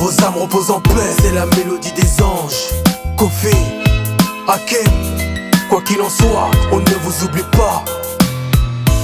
vos âmes reposent en paix. C'est la mélodie des anges. Kofi, Hakim, quoi qu'il en soit, on ne vous oublie pas.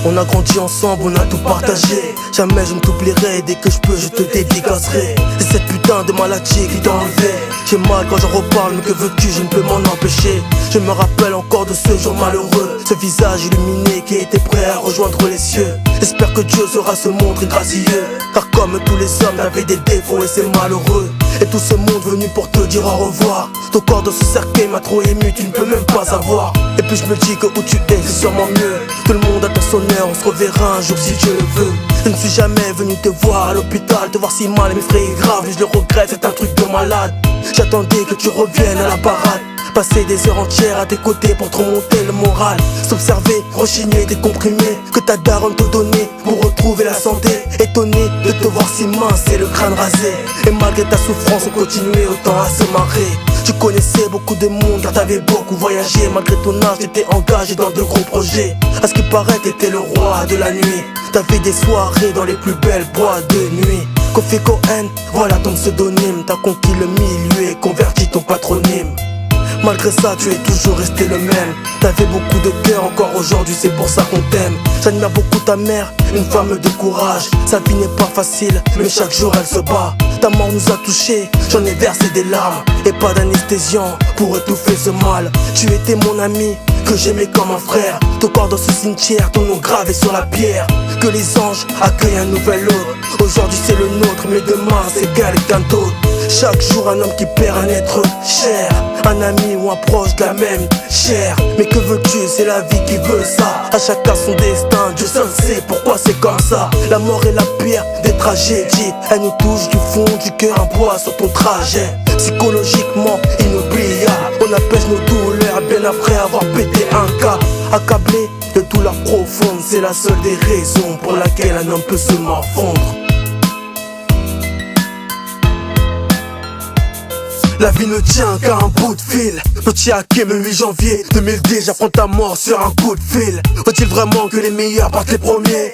On a grandi ensemble, on a tout partagé. Jamais je ne t'oublierai, dès que je peux je te dédicacerai. C'est cette putain de maladie qui t'a enlevé. J'ai mal quand j'en reparle, mais que veux-tu, je ne peux m'en empêcher. Je me rappelle encore de ce jour malheureux, ce visage illuminé qui était prêt à rejoindre les cieux. J'espère que Dieu saura se montrer gracieux, car comme tous les hommes, t'avais des défauts et c'est malheureux. Et tout ce monde venu pour te dire au revoir. Ton corps de ce cercueil m'a trop ému, tu ne peux même pas savoir. Et puis je me dis que où tu es, c'est sûrement mieux. Tout le monde attend son heure, on se reverra un jour si Dieu le veut. Je ne suis jamais venu te voir à l'hôpital, te voir si mal et m'effrayer grave. Et je le regrette, c'est un truc de malade. J'attendais que tu reviennes à la parade, passer des heures entières à tes côtés pour te remonter le moral. S'observer, rechigner, décomprimer, que ta daronne te donnait pour retrouver la santé. Étonné de te voir si mince et le crâne rasé. Et malgré ta souffrance on continuait autant à se marrer. Tu connaissais beaucoup de monde car t'avais beaucoup voyagé. Malgré ton âge t'étais engagé dans de gros projets. À ce qui paraît t'étais le roi de la nuit. T'avais des soirées dans les plus belles boîtes de nuit. Kofi Cohen, voilà ton pseudonyme. T'as conquis le milieu et converti ton patronyme. Malgré ça tu es toujours resté le même. T'avais beaucoup de cœur encore aujourd'hui, c'est pour ça qu'on t'aime. J'admire beaucoup ta mère, une femme de courage. Sa vie n'est pas facile, mais chaque jour elle se bat. Ta mort nous a touchés, j'en ai versé des larmes. Et pas d'anesthésiant pour étouffer ce mal. Tu étais mon ami, que j'aimais comme un frère. Ton corps dans ce cimetière, ton nom gravé sur la pierre. Que les anges accueillent un nouvel hôte. Aujourd'hui c'est le nôtre, mais demain c'est quelqu'un d'autre. Chaque jour un homme qui perd un être cher, un ami ou un proche de la même chair. Mais que veux-tu, c'est la vie qui veut ça. À chacun son destin, Dieu seul sait pourquoi c'est comme ça. La mort est la pire des tragédies. Elle nous touche du fond du cœur, un poids sur ton trajet. Psychologiquement inoubliable, on apaise nos douleurs bien après avoir pété un câble. Accablé de douleur profonde, c'est la seule des raisons pour laquelle un homme peut se morfondre. La vie ne tient qu'à un bout de fil. Petit Hakim, le 8 janvier 2010, j'apprends ta mort sur un coup de fil. Faut-il vraiment que les meilleurs partent les premiers?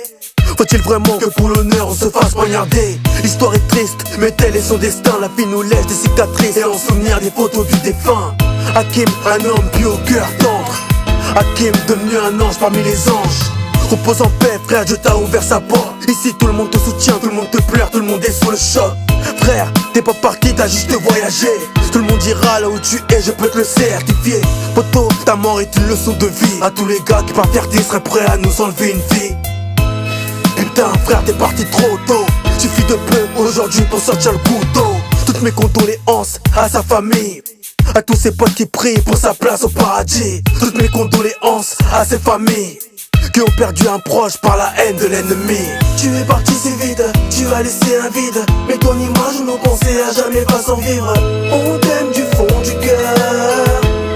Faut-il vraiment que pour l'honneur on se fasse poignarder? L'histoire est triste, mais tel est son destin. La vie nous laisse des cicatrices et en souvenir des photos du défunt. Hakim, un homme puis au cœur tendre. Hakim, devenu un ange parmi les anges. Repose en paix, frère, Dieu t'a ouvert sa porte. Ici tout le monde te soutient, tout le monde te pleure, tout le monde est sous le choc. Frère, t'es pas parti, t'as juste voyagé. Tout le monde dira là où tu es, je peux te le certifier. Poto, ta mort est une leçon de vie. À tous les gars qui par fierté seraient prêts à nous enlever une vie. Putain frère, t'es parti trop tôt. Suffit de peu aujourd'hui pour sortir le couteau. Toutes mes condoléances à sa famille, à tous ses potes qui prient pour sa place au paradis. Toutes mes condoléances à ses familles qui ont perdu un proche par la haine de l'ennemi. Tu es parti si vite, tu as laissé un vide. Mais ton image ou nos pensées à jamais va s'en vivre. On t'aime du fond du cœur,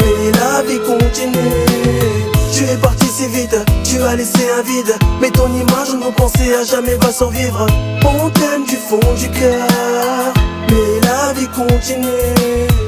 mais la vie continue. Tu es parti si vite, tu as laissé un vide. Mais ton image ou nos pensées à jamais va s'en vivre. On t'aime du fond du cœur, mais la vie continue.